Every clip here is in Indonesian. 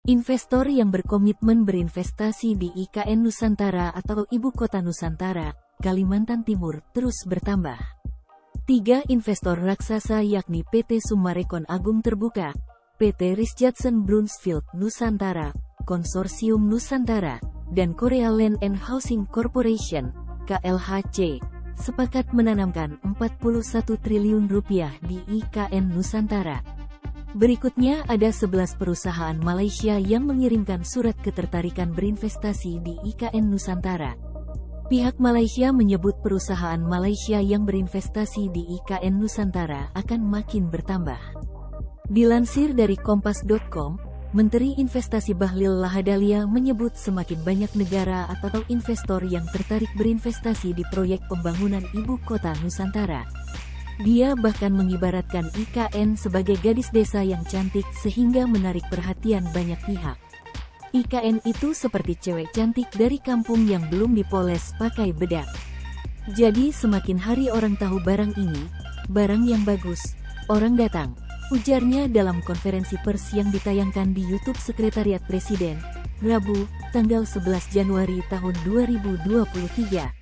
Investor yang berkomitmen berinvestasi di IKN Nusantara atau Ibu Kota Nusantara, Kalimantan Timur, terus bertambah. 3 investor raksasa yakni PT Summarecon Agung Terbuka, PT Rijatsen Brunsfield Nusantara, Konsorsium Nusantara, dan Korea Land and Housing Corporation, KLHC, sepakat menanamkan Rp41 triliun di IKN Nusantara. Berikutnya ada 11 perusahaan Malaysia yang mengirimkan surat ketertarikan berinvestasi di IKN Nusantara. Pihak Malaysia menyebut perusahaan Malaysia yang berinvestasi di IKN Nusantara akan makin bertambah. Dilansir dari Kompas.com, Menteri Investasi Bahlil Lahadalia menyebut semakin banyak negara atau investor yang tertarik berinvestasi di proyek pembangunan Ibu Kota Nusantara. Dia bahkan mengibaratkan IKN sebagai gadis desa yang cantik sehingga menarik perhatian banyak pihak. IKN itu seperti cewek cantik dari kampung yang belum dipoles pakai bedak. Jadi semakin hari orang tahu barang ini, barang yang bagus, orang datang, ujarnya dalam konferensi pers yang ditayangkan di YouTube Sekretariat Presiden, Rabu, tanggal 11 Januari tahun 2023.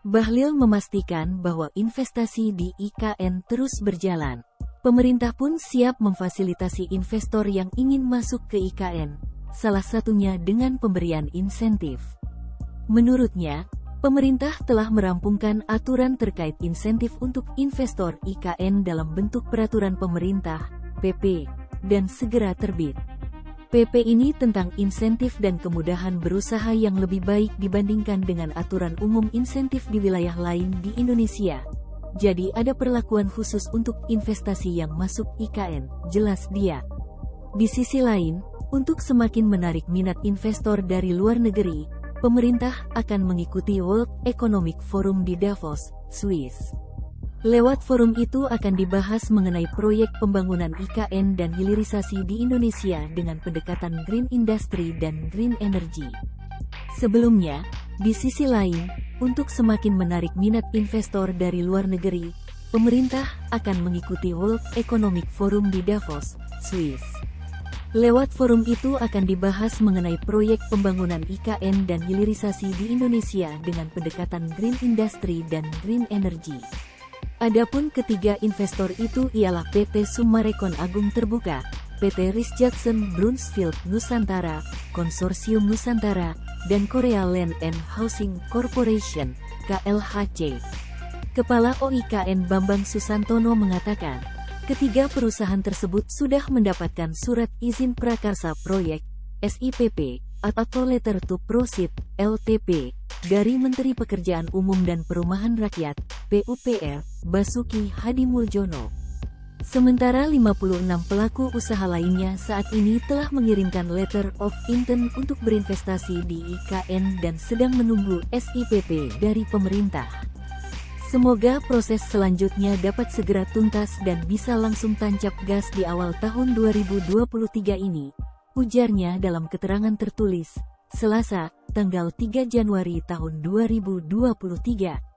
Bahlil memastikan bahwa investasi di IKN terus berjalan. Pemerintah pun siap memfasilitasi investor yang ingin masuk ke IKN, salah satunya dengan pemberian insentif. Menurutnya, pemerintah telah merampungkan aturan terkait insentif untuk investor IKN dalam bentuk peraturan pemerintah, PP, dan segera terbit. PP ini tentang insentif dan kemudahan berusaha yang lebih baik dibandingkan dengan aturan umum insentif di wilayah lain di Indonesia. Jadi ada perlakuan khusus untuk investasi yang masuk IKN, jelas dia. Di sisi lain, untuk semakin menarik minat investor dari luar negeri, pemerintah akan mengikuti World Economic Forum di Davos, Swiss. Lewat forum itu akan dibahas mengenai proyek pembangunan IKN dan hilirisasi di Indonesia dengan pendekatan green industry dan green energy. Sebelumnya, di sisi lain, untuk semakin menarik minat investor dari luar negeri, pemerintah akan mengikuti World Economic Forum di Davos, Swiss. Lewat forum itu akan dibahas mengenai proyek pembangunan IKN dan hilirisasi di Indonesia dengan pendekatan green industry dan green energy. Adapun ketiga investor itu ialah PT Summarecon Agung Terbuka, PT Rijatsen Brunsfield Nusantara, Konsorsium Nusantara, dan Korea Land and Housing Corporation, KLHC. Kepala OIKN Bambang Susantono mengatakan, ketiga perusahaan tersebut sudah mendapatkan surat izin prakarsa proyek, SIPP, atau Letter to Proceed, LTP, dari Menteri Pekerjaan Umum dan Perumahan Rakyat, PUPR, Basuki Hadimuljono. Sementara 56 pelaku usaha lainnya saat ini telah mengirimkan Letter of Intent untuk berinvestasi di IKN dan sedang menunggu SIPP dari pemerintah. Semoga proses selanjutnya dapat segera tuntas dan bisa langsung tancap gas di awal tahun 2023 ini, ujarnya dalam keterangan tertulis, Selasa, tanggal 3 Januari tahun 2023.